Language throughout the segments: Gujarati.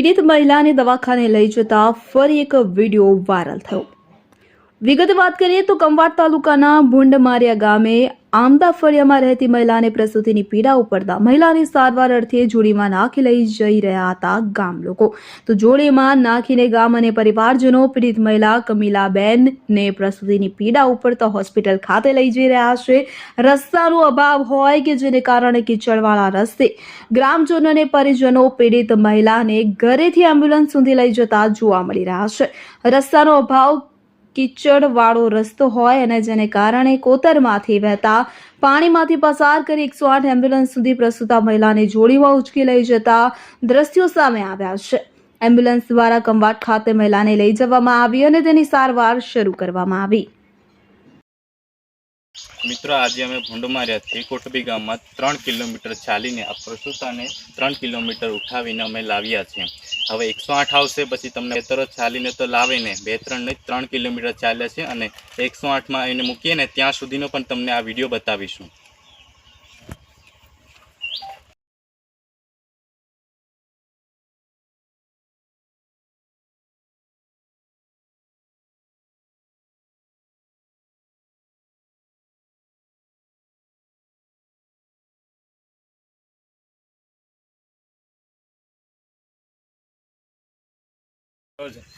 पीड़ित महिला ने दवाखाने लई जता फरी एक वीडियो वायरल थयो। विगत बात करिए तो कंवाट तालुकाना भूंडमारिया गामे आमदा फळિયામાં રહેતી મહિલાને પ્રસૂતિની પીડા ઉપડતા મહિલાની સારવાર અર્થે જોડીમાં નાખી લઈ જઈ રહ્યા હતા ગામ લોકો। તો જોડીમાં નાખીને ગામ અને પરિવારજનો પીડિત મહિલા કમિલાબેનને પ્રસૂતિની પીડા ઉપડતા હોસ્પિટલ ખાતે લઈ જઈ રહ્યા છે। રસ્તાનો અભાવ હોય કે જેને કારણે કીચડવાળા રસ્તે ગ્રામજનો અને પરિજનો પીડિત મહિલાને ઘરેથી એમ્બ્યુલન્સ સુધી લઈ જતા જોવા મળી રહ્યા છે। રસ્તાનો અભાવ કીચડવાળો રસ્તો હોય અને જેને કારણે કોતરમાંથી વહેતા પાણીમાંથી પસાર કરી 108 એમ્બ્યુલન્સ સુધી પ્રસૂતા મહિલાને જોડીમાં ઉચકી લઈ જતા દ્રશ્યો સામે આવ્યા છે। એમ્બ્યુલન્સ દ્વારા કંવાટ ખાતે મહિલાને લઈ જવામાં આવી અને તેની સારવાર શરૂ કરવામાં આવી। मित्रों आज अमे भूंडमारियाथी कोटबी गाम में 3 किलोमीटर चालीने आ प्रसूताने 3 किलोमीटर उठावीने अमे लाव्या छीए। हवे 108 आवशे पछी तमने तरत चालीने तो लावे ने 2-3 नहीं 3 किलोमीटर चाल्या छे अने 108 में एने मूकीए ने त्यां सुधीनो पण तमने आ विडियो बतावीशुं।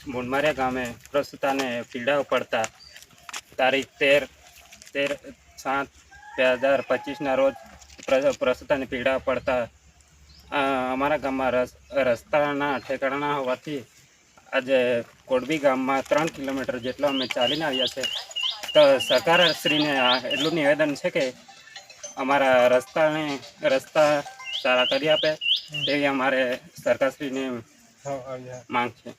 भूंडमारिया गामे प्रसूता ने पीड़ा पड़ता तारीख 13/7/2025 रोज प्रसूता ने पीड़ा पड़ता अमरा गाम में रस्ता ठेकाणा होवाथी आज कोटबी गाम में 3 किलोमीटर जेटलो अमे चालीने आव्या छे। तो सरकारश्री ने एटलुं निवेदन है कि अमरा रस्ता सारा करी आपे तेवी अमारे सरकारश्री ने मांग है।